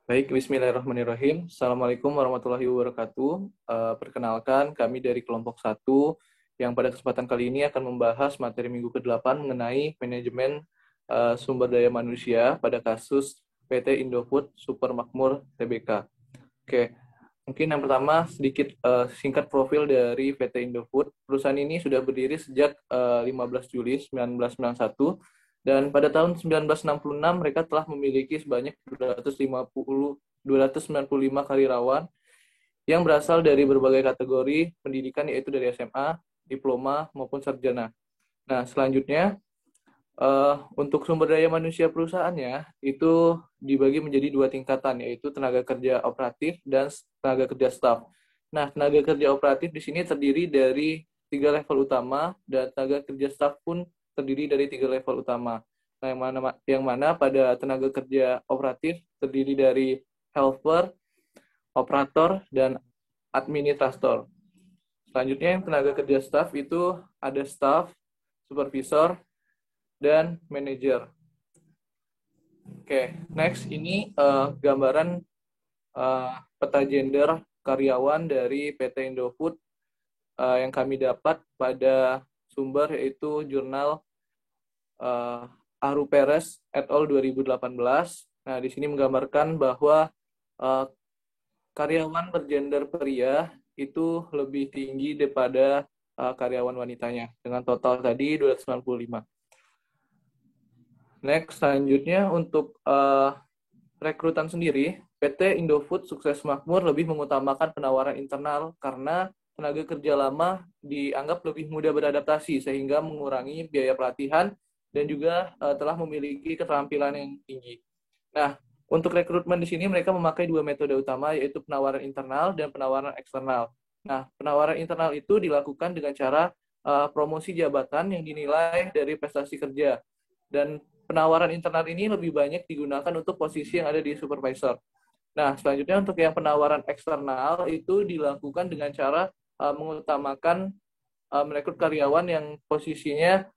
Baik, bismillahirrahmanirrahim. Assalamualaikum warahmatullahi wabarakatuh. Perkenalkan, kami dari kelompok satu yang pada kesempatan kali ini akan membahas materi minggu ke-8 mengenai manajemen sumber daya manusia pada kasus PT Indofood Super Makmur Tbk. Oke, mungkin yang pertama sedikit singkat profil dari PT Indofood. Perusahaan ini sudah berdiri sejak 15 Juli 1991 dan pada tahun 1966 mereka telah memiliki sebanyak 295 karyawan yang berasal dari berbagai kategori pendidikan yaitu dari SMA, diploma maupun sarjana. Nah, selanjutnya untuk sumber daya manusia perusahaannya itu dibagi menjadi dua tingkatan, yaitu tenaga kerja operatif dan tenaga kerja staf. Nah, tenaga kerja operatif di sini terdiri dari tiga level utama dan tenaga kerja staf pun terdiri dari tiga level utama. Nah, yang mana pada tenaga kerja operatif terdiri dari helper, operator, dan administrator. Selanjutnya yang tenaga kerja staf itu ada staf, supervisor, dan manajer. Oke, next ini gambaran peta gender karyawan dari PT Indofood yang kami dapat pada sumber yaitu jurnal Aru Perez et al. 2018. Nah, di sini menggambarkan bahwa uh, karyawan bergender pria itu lebih tinggi daripada karyawan wanitanya dengan total tadi 295. Next, selanjutnya untuk rekrutan sendiri, PT Indofood Sukses Makmur lebih mengutamakan penawaran internal karena tenaga kerja lama dianggap lebih mudah beradaptasi sehingga mengurangi biaya pelatihan dan juga telah memiliki keterampilan yang tinggi. Nah, untuk rekrutmen di sini mereka memakai dua metode utama yaitu penawaran internal dan penawaran eksternal. Nah, penawaran internal itu dilakukan dengan cara promosi jabatan yang dinilai dari prestasi kerja dan penawaran internal ini lebih banyak digunakan untuk posisi yang ada di supervisor. Nah, selanjutnya untuk yang penawaran eksternal itu dilakukan dengan cara mengutamakan merekrut karyawan yang posisinya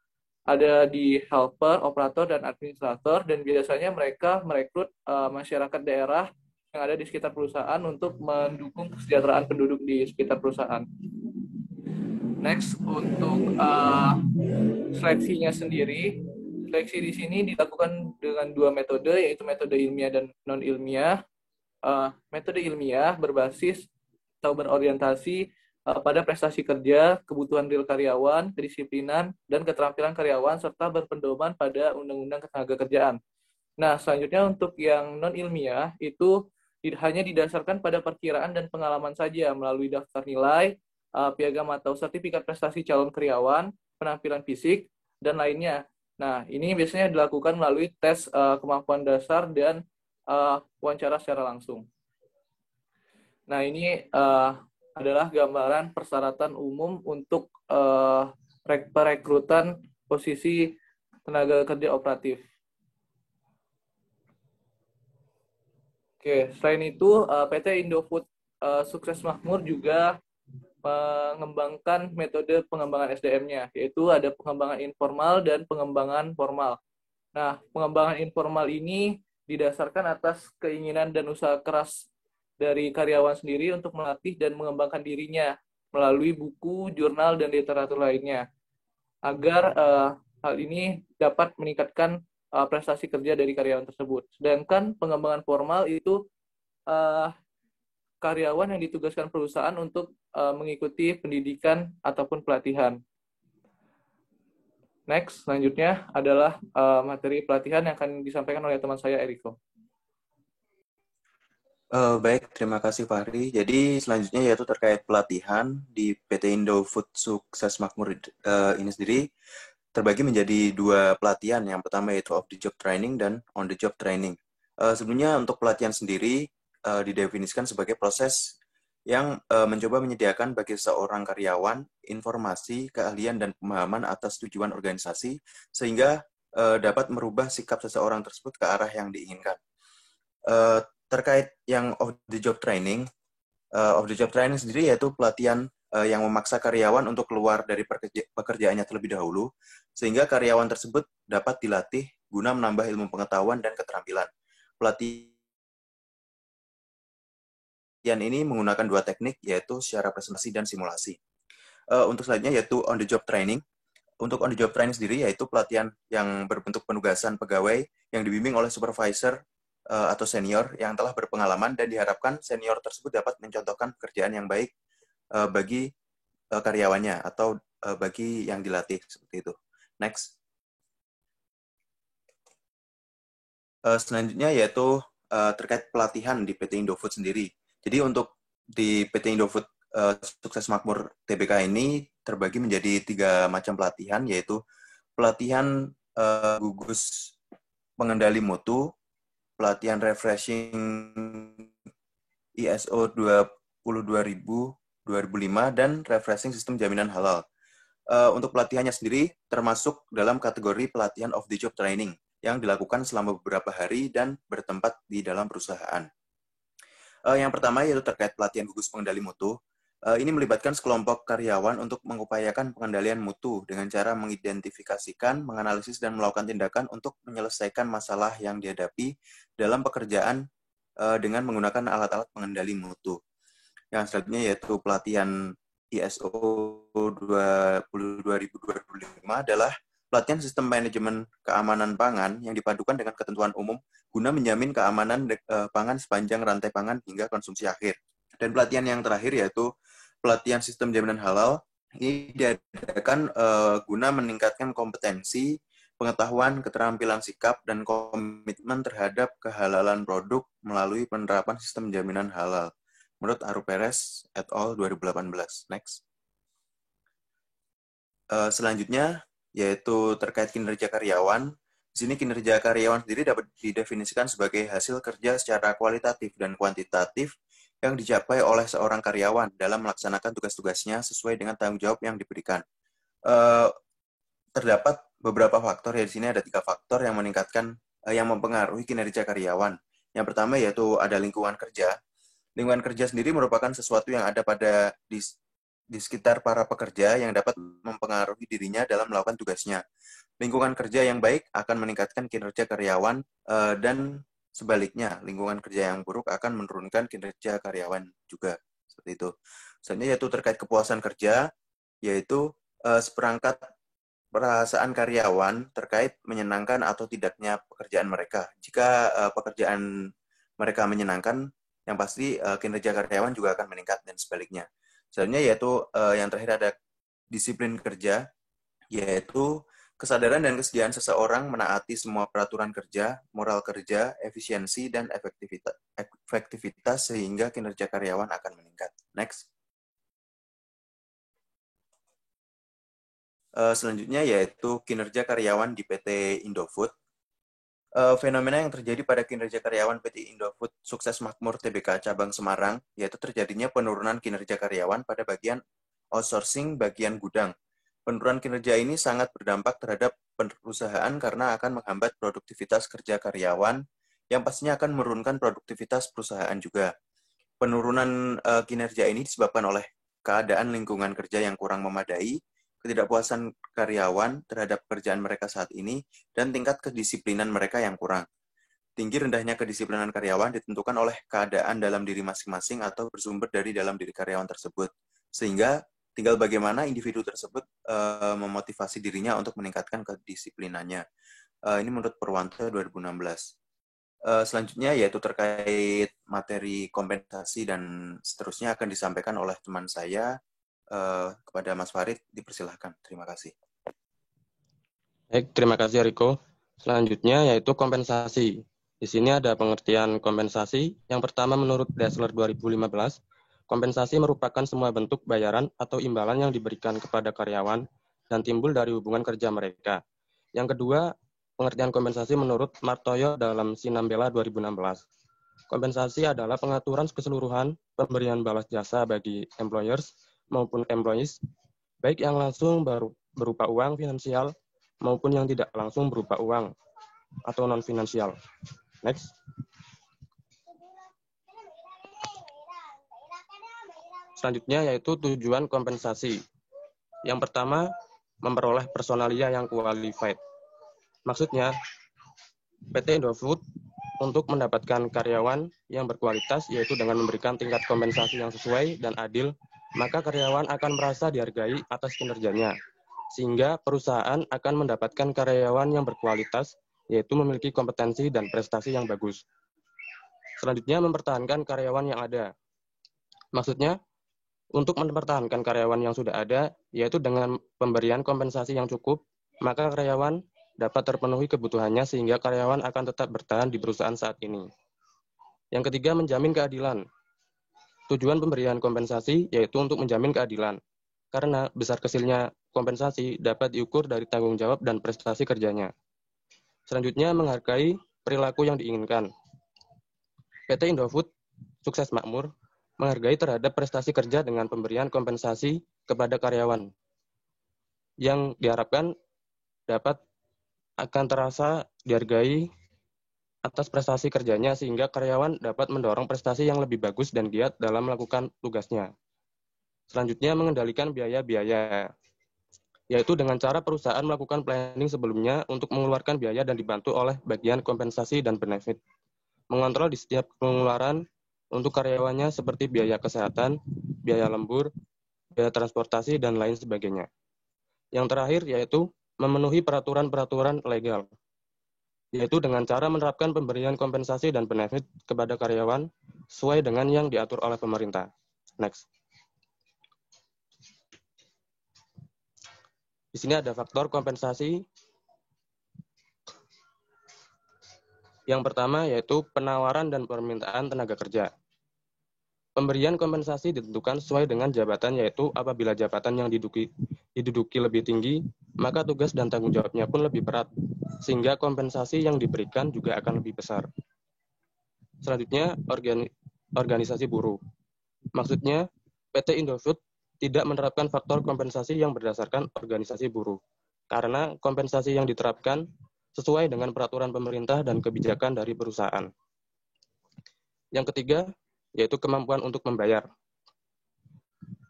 ada di helper, operator, dan administrator, dan biasanya mereka merekrut masyarakat daerah yang ada di sekitar perusahaan untuk mendukung kesejahteraan penduduk di sekitar perusahaan. Next, untuk seleksinya sendiri, seleksi di sini dilakukan dengan dua metode, yaitu metode ilmiah dan non-ilmiah. Metode ilmiah berbasis atau berorientasi pada prestasi kerja, kebutuhan real karyawan, kedisiplinan, dan keterampilan karyawan, serta berpedoman pada Undang-Undang Ketenagakerjaan. Nah, selanjutnya untuk yang non-ilmiah itu hanya didasarkan pada perkiraan dan pengalaman saja melalui daftar nilai, piagam atau sertifikat prestasi calon karyawan, penampilan fisik, dan lainnya. Nah, ini biasanya dilakukan melalui tes kemampuan dasar dan wawancara secara langsung. Nah, ini adalah gambaran persyaratan umum untuk perekrutan posisi tenaga kerja operatif. Oke, selain itu PT Indofood Sukses Makmur juga mengembangkan metode pengembangan SDM-nya, yaitu ada pengembangan informal dan pengembangan formal. Nah, pengembangan informal ini didasarkan atas keinginan dan usaha keras dari karyawan sendiri untuk melatih dan mengembangkan dirinya melalui buku, jurnal, dan literatur lainnya, agar hal ini dapat meningkatkan prestasi kerja dari karyawan tersebut. Sedangkan pengembangan formal itu uh, karyawan yang ditugaskan perusahaan untuk mengikuti pendidikan ataupun pelatihan. Next, selanjutnya adalah materi pelatihan yang akan disampaikan oleh teman saya, Eriko. Baik, terima kasih Fahri. Jadi selanjutnya yaitu terkait pelatihan di PT Indofood Sukses Makmur ini sendiri terbagi menjadi dua pelatihan. Yang pertama yaitu off the job training dan on the job training. Sebelumnya untuk pelatihan sendiri didefinisikan sebagai proses yang mencoba menyediakan bagi seorang karyawan informasi, keahlian, dan pemahaman atas tujuan organisasi sehingga dapat merubah sikap seseorang tersebut ke arah yang diinginkan. Terkait yang off the job training sendiri yaitu pelatihan yang memaksa karyawan untuk keluar dari pekerjaannya terlebih dahulu sehingga karyawan tersebut dapat dilatih guna menambah ilmu pengetahuan dan keterampilan. Pelatihan pelatihan ini menggunakan dua teknik, yaitu secara presentasi dan simulasi. Untuk selanjutnya yaitu on the job training. Untuk on the job training sendiri yaitu pelatihan yang berbentuk penugasan pegawai yang dibimbing oleh supervisor atau senior yang telah berpengalaman, dan diharapkan senior tersebut dapat mencontohkan pekerjaan yang baik bagi karyawannya atau bagi yang dilatih, seperti itu. Next. Selanjutnya yaitu terkait pelatihan di PT Indofood sendiri. Jadi untuk di PT Indofood Sukses Makmur TBK ini terbagi menjadi 3 macam pelatihan, yaitu pelatihan gugus pengendali mutu, pelatihan refreshing ISO 22005, dan refreshing sistem jaminan halal. Untuk pelatihannya sendiri termasuk dalam kategori pelatihan off the job training yang dilakukan selama beberapa hari dan bertempat di dalam perusahaan. Yang pertama yaitu terkait pelatihan gugus pengendali mutu. Ini melibatkan sekelompok karyawan untuk mengupayakan pengendalian mutu dengan cara mengidentifikasikan, menganalisis, dan melakukan tindakan untuk menyelesaikan masalah yang dihadapi dalam pekerjaan dengan menggunakan alat-alat pengendali mutu. Yang selanjutnya yaitu pelatihan ISO 22005 adalah pelatihan sistem manajemen keamanan pangan yang dipadukan dengan ketentuan umum guna menjamin keamanan pangan sepanjang rantai pangan hingga konsumsi akhir. Dan pelatihan yang terakhir yaitu pelatihan sistem jaminan halal. Ini diadakan guna meningkatkan kompetensi, pengetahuan, keterampilan sikap, dan komitmen terhadap kehalalan produk melalui penerapan sistem jaminan halal. Menurut Aru Perez et al. 2018. Next. Selanjutnya, yaitu terkait kinerja karyawan. Di sini kinerja karyawan sendiri dapat didefinisikan sebagai hasil kerja secara kualitatif dan kuantitatif yang dicapai oleh seorang karyawan dalam melaksanakan tugas-tugasnya sesuai dengan tanggung jawab yang diberikan. Terdapat beberapa faktor, ya di sini ada 3 faktor yang meningkatkan, yang mempengaruhi kinerja karyawan. Yang pertama yaitu ada lingkungan kerja. Lingkungan kerja sendiri merupakan sesuatu yang ada di sekitar para pekerja yang dapat mempengaruhi dirinya dalam melakukan tugasnya. Lingkungan kerja yang baik akan meningkatkan kinerja karyawan, dan sebaliknya, lingkungan kerja yang buruk akan menurunkan kinerja karyawan juga. Seperti itu. Selanjutnya yaitu terkait kepuasan kerja, yaitu seperangkat perasaan karyawan terkait menyenangkan atau tidaknya pekerjaan mereka. Jika pekerjaan mereka menyenangkan, yang pasti kinerja karyawan juga akan meningkat, dan sebaliknya. Selanjutnya yaitu yang terakhir ada disiplin kerja, yaitu kesadaran dan kesediaan seseorang menaati semua peraturan kerja, moral kerja, efisiensi, dan efektivitas sehingga kinerja karyawan akan meningkat. Next. Selanjutnya yaitu kinerja karyawan di PT Indofood. Fenomena yang terjadi pada kinerja karyawan PT Indofood Sukses Makmur TBK cabang Semarang, yaitu terjadinya penurunan kinerja karyawan pada bagian outsourcing bagian gudang. Penurunan kinerja ini sangat berdampak terhadap perusahaan karena akan menghambat produktivitas kerja karyawan, yang pastinya akan menurunkan produktivitas perusahaan juga. Penurunan kinerja ini disebabkan oleh keadaan lingkungan kerja yang kurang memadai, ketidakpuasan karyawan terhadap pekerjaan mereka saat ini, dan tingkat kedisiplinan mereka yang kurang. Tinggi rendahnya kedisiplinan karyawan ditentukan oleh keadaan dalam diri masing-masing atau bersumber dari dalam diri karyawan tersebut. Sehingga tinggal bagaimana individu tersebut memotivasi dirinya untuk meningkatkan kedisiplinannya. Ini menurut Purwanto 2016. Selanjutnya yaitu terkait materi kompensasi dan seterusnya akan disampaikan oleh teman saya. Kepada Mas Farid, dipersilahkan. Terima kasih. Baik, terima kasih Riko. Selanjutnya yaitu kompensasi. Di sini ada pengertian kompensasi. Yang pertama menurut Dassler 2015, kompensasi merupakan semua bentuk bayaran atau imbalan yang diberikan kepada karyawan dan timbul dari hubungan kerja mereka. Yang kedua, pengertian kompensasi menurut Martoyo dalam Sinambela 2016. Kompensasi adalah pengaturan keseluruhan pemberian balas jasa bagi employers maupun employees, baik yang langsung berupa uang finansial maupun yang tidak langsung berupa uang atau non-finansial. Next. Selanjutnya yaitu tujuan kompensasi. Yang pertama, memperoleh personalia yang qualified. Maksudnya, PT Indofood untuk mendapatkan karyawan yang berkualitas, yaitu dengan memberikan tingkat kompensasi yang sesuai dan adil, maka karyawan akan merasa dihargai atas kinerjanya, sehingga perusahaan akan mendapatkan karyawan yang berkualitas, yaitu memiliki kompetensi dan prestasi yang bagus. Selanjutnya, mempertahankan karyawan yang ada. Maksudnya, untuk mempertahankan karyawan yang sudah ada, yaitu dengan pemberian kompensasi yang cukup, maka karyawan dapat terpenuhi kebutuhannya sehingga karyawan akan tetap bertahan di perusahaan saat ini. Yang ketiga, menjamin keadilan. Tujuan pemberian kompensasi yaitu untuk menjamin keadilan. Karena besar kecilnya kompensasi dapat diukur dari tanggung jawab dan prestasi kerjanya. Selanjutnya, menghargai perilaku yang diinginkan. PT Indofood Sukses Makmur menghargai terhadap prestasi kerja dengan pemberian kompensasi kepada karyawan yang diharapkan dapat akan terasa dihargai atas prestasi kerjanya sehingga karyawan dapat mendorong prestasi yang lebih bagus dan giat dalam melakukan tugasnya. Selanjutnya, mengendalikan biaya-biaya, yaitu dengan cara perusahaan melakukan planning sebelumnya untuk mengeluarkan biaya dan dibantu oleh bagian kompensasi dan benefit. Mengontrol di setiap pengeluaran untuk karyawannya seperti biaya kesehatan, biaya lembur, biaya transportasi, dan lain sebagainya. Yang terakhir yaitu memenuhi peraturan-peraturan legal, yaitu dengan cara menerapkan pemberian kompensasi dan benefit kepada karyawan sesuai dengan yang diatur oleh pemerintah. Next. Di sini ada faktor kompensasi. Yang pertama yaitu penawaran dan permintaan tenaga kerja. Pemberian kompensasi ditentukan sesuai dengan jabatan, yaitu apabila jabatan yang diduduki lebih tinggi, maka tugas dan tanggung jawabnya pun lebih berat, sehingga kompensasi yang diberikan juga akan lebih besar. Selanjutnya, organisasi buruh. Maksudnya, PT Indofood tidak menerapkan faktor kompensasi yang berdasarkan organisasi buruh, karena kompensasi yang diterapkan sesuai dengan peraturan pemerintah dan kebijakan dari perusahaan. Yang ketiga, yaitu kemampuan untuk membayar.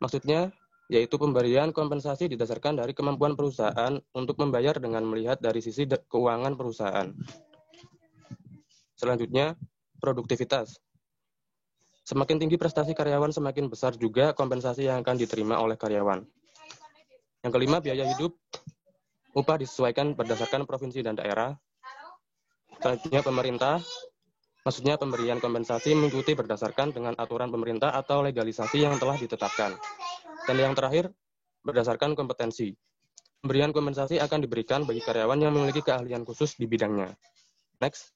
Maksudnya, yaitu pemberian kompensasi didasarkan dari kemampuan perusahaan untuk membayar dengan melihat dari sisi keuangan perusahaan. Selanjutnya, produktivitas. Semakin tinggi prestasi karyawan, semakin besar juga kompensasi yang akan diterima oleh karyawan. Yang kelima, biaya hidup. Upah disesuaikan berdasarkan provinsi dan daerah. Selanjutnya, pemerintah. Maksudnya pemberian kompensasi mengikuti berdasarkan dengan aturan pemerintah atau legalisasi yang telah ditetapkan. Dan yang terakhir, berdasarkan kompetensi. Pemberian kompensasi akan diberikan bagi karyawan yang memiliki keahlian khusus di bidangnya. Next.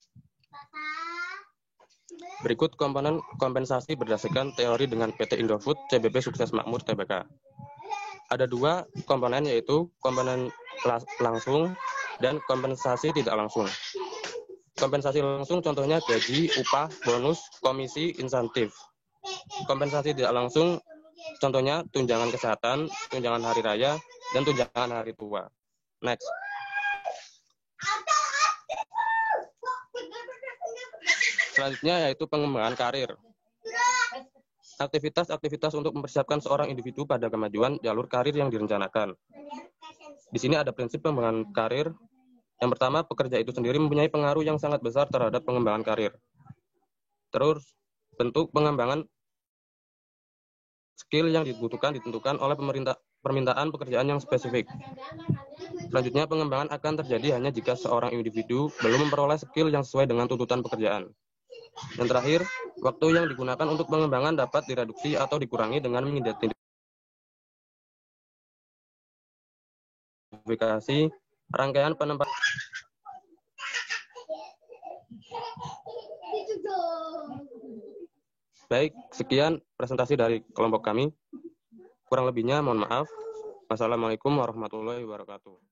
Berikut komponen kompensasi berdasarkan teori dengan PT Indofood CBP Sukses Makmur Tbk. Ada dua komponen, yaitu komponen langsung dan kompensasi tidak langsung. Kompensasi langsung contohnya gaji, upah, bonus, komisi, insentif. Kompensasi tidak langsung contohnya tunjangan kesehatan, tunjangan hari raya, dan tunjangan hari tua. Next. Selanjutnya yaitu pengembangan karir. Aktivitas-aktivitas untuk mempersiapkan seorang individu pada kemajuan jalur karir yang direncanakan. Di sini ada prinsip pengembangan karir. Yang pertama, pekerja itu sendiri mempunyai pengaruh yang sangat besar terhadap pengembangan karir. Terus, bentuk pengembangan skill yang dibutuhkan ditentukan oleh permintaan pekerjaan yang spesifik. Selanjutnya, pengembangan akan terjadi hanya jika seorang individu belum memperoleh skill yang sesuai dengan tuntutan pekerjaan. Yang terakhir, waktu yang digunakan untuk pengembangan dapat direduksi atau dikurangi dengan mengidentifikasi rangkaian penempatan. Baik, sekian presentasi dari kelompok kami. Kurang lebihnya mohon maaf. Wassalamualaikum warahmatullahi wabarakatuh.